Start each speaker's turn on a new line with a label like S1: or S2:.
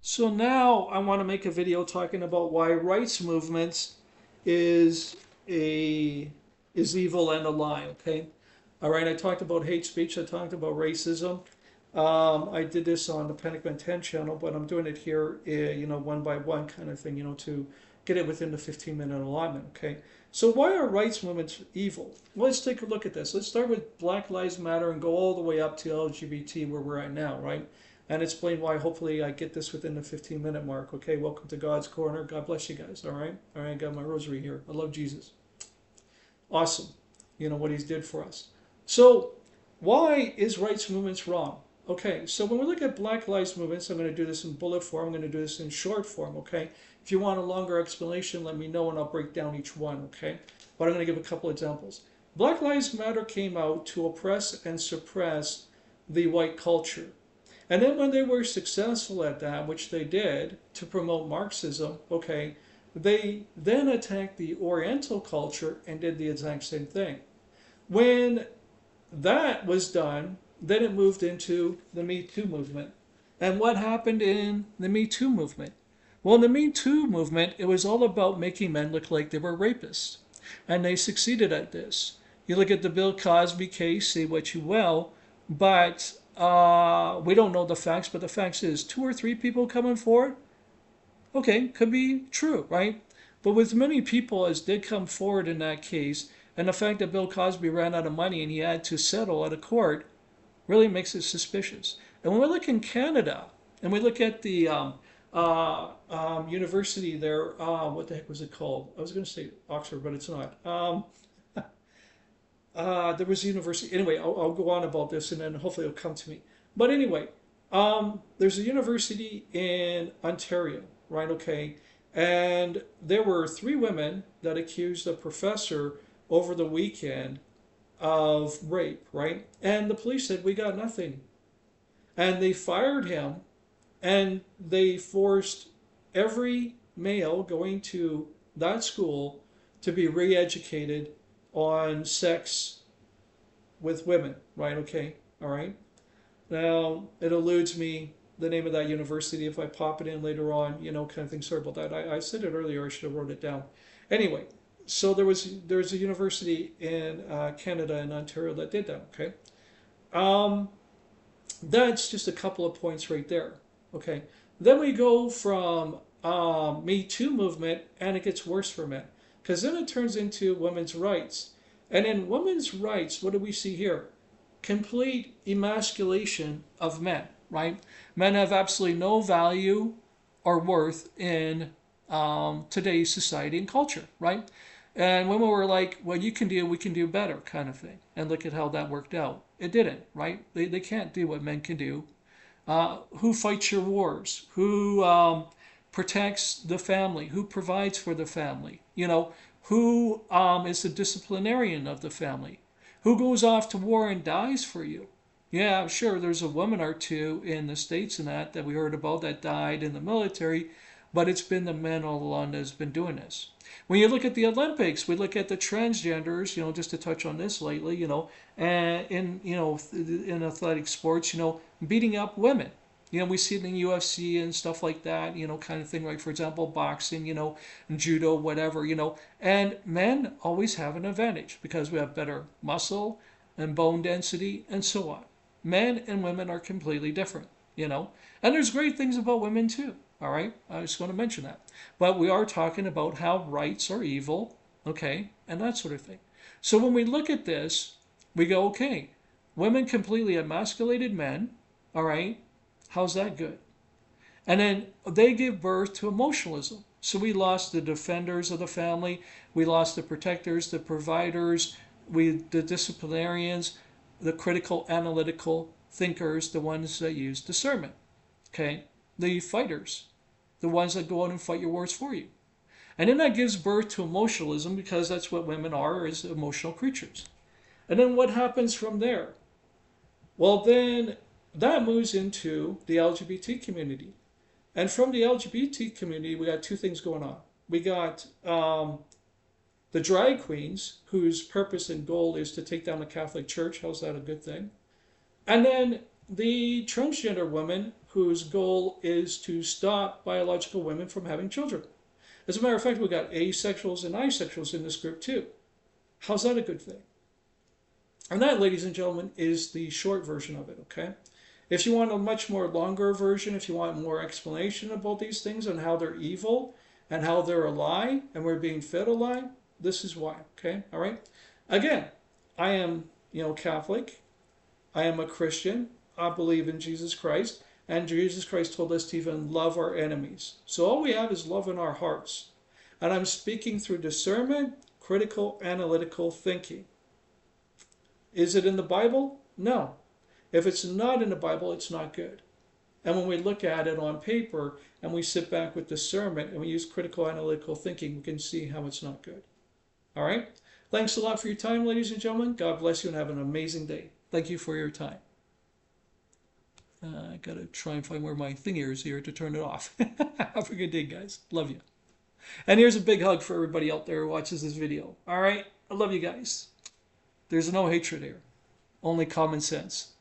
S1: So now I want to make a video talking about why rights movements is a is evil and a lie. Okay, all right. I talked about hate speech. I talked about racism. I did this on the Panic Man 10 channel, but I'm doing it here, one by one kind of thing, to get it within the 15-minute allotment. Okay. So why are rights movements evil? Well, let's take a look at this. Let's start with Black Lives Matter and go all the way up to LGBT, where we're at now, right? And explain why. Hopefully, I get this within the 15-minute mark. Okay, welcome to God's Corner. God bless you guys. All right. I got my rosary here. I love Jesus. Awesome. You know what He's did for us. So, why is rights movements wrong? Okay, so when we look at Black Lives movements, I'm going to do this in bullet form. I'm going to do this in short form. Okay, if you want a longer explanation, let me know and I'll break down each one. Okay, but I'm going to give a couple examples. Black Lives Matter came out to oppress and suppress the white culture. And then when they were successful at that, which they did to promote Marxism, okay, they then attacked the Oriental culture and did the exact same thing. When that was done, then it moved into the Me Too movement. And what happened in the Me Too movement? Well, in the Me Too movement, it was all about making men look like they were rapists. And they succeeded at this. You look at the Bill Cosby case, say what you will, but we don't know the facts, but the facts is two or three people coming forward. Okay, could be true, right? But with many people as did come forward in that case, and the fact that Bill Cosby ran out of money and he had to settle at a court really makes it suspicious. And when we look in Canada and we look at the university there, what the heck was it called? I was going to say Oxford, but it's not. There was a university. Anyway, I'll go on about this and then hopefully it'll come to me. But anyway, there's a university in Ontario, right? Okay. And there were three women that accused a professor over the weekend of rape, right? And the police said, we got nothing. And they fired him and they forced every male going to that school to be re educated on sex with women, right? Okay, all right. Now, it eludes me the name of that university. If I pop it in later on, kind of thing. Sorry about that. I said it earlier. I should have wrote it down. Anyway, so there's a university in Canada and Ontario that did that. Okay, um, that's just a couple of points right there. Okay, then we go from Me Too movement, and it gets worse for men because then it turns into women's rights, and in women's rights, what do we see here? Complete emasculation of men, right? Men have absolutely no value or worth in today's society and culture, right? And women were like, well, you can do, we can do better, kind of thing. And look at how that worked out. It didn't, right? They can't do what men can do. Who fights your wars? Who protects the family? Who provides for the family? Who is the disciplinarian of the family? Who goes off to war and dies for you? Yeah, sure, there's a woman or two in the States and that we heard about that died in the military, but it's been the men all along that's been doing this. When you look at the Olympics, we look at the transgenders, just to touch on this lately, and in athletic sports, beating up women. We see it in UFC and stuff like that, kind of thing, like, for example, boxing, judo, whatever, and men always have an advantage because we have better muscle and bone density and so on. Men and women are completely different, and there's great things about women too. All right, I just want to mention that. But we are talking about how rights are evil, okay, and that sort of thing. So when we look at this, we go, okay, women completely emasculated men, all right, how's that good? And then they give birth to emotionalism. So we lost the defenders of the family, we lost the protectors, the providers, the disciplinarians, the critical analytical thinkers, the ones that use discernment. Okay? The fighters, the ones that go out and fight your wars for you. And then that gives birth to emotionalism because that's what women are, is emotional creatures. And then what happens from there? Well, then that moves into the LGBT community. And from the LGBT community, we got two things going on. We got the drag queens, whose purpose and goal is to take down the Catholic Church. How's that a good thing? And then the transgender women whose goal is to stop biological women from having children. As a matter of fact, we've got asexuals and bisexuals in this group too. How's that a good thing? And that, ladies and gentlemen, is the short version of it, okay? If you want a much more longer version, if you want more explanation about these things and how they're evil and how they're a lie and we're being fed a lie, this is why, okay? All right? Again, I am, Catholic. I am a Christian. I believe in Jesus Christ. And Jesus Christ told us to even love our enemies. So all we have is love in our hearts. And I'm speaking through discernment, critical, analytical thinking. Is it in the Bible? No. If it's not in the Bible, it's not good. And when we look at it on paper and we sit back with discernment and we use critical analytical thinking, we can see how it's not good. All right? Thanks a lot for your time, ladies and gentlemen. God bless you and have an amazing day. Thank you for your time. I got to try and find where my thing is here to turn it off. Have a good day, guys. Love you. And here's a big hug for everybody out there who watches this video. All right? I love you guys. There's no hatred here. Only common sense.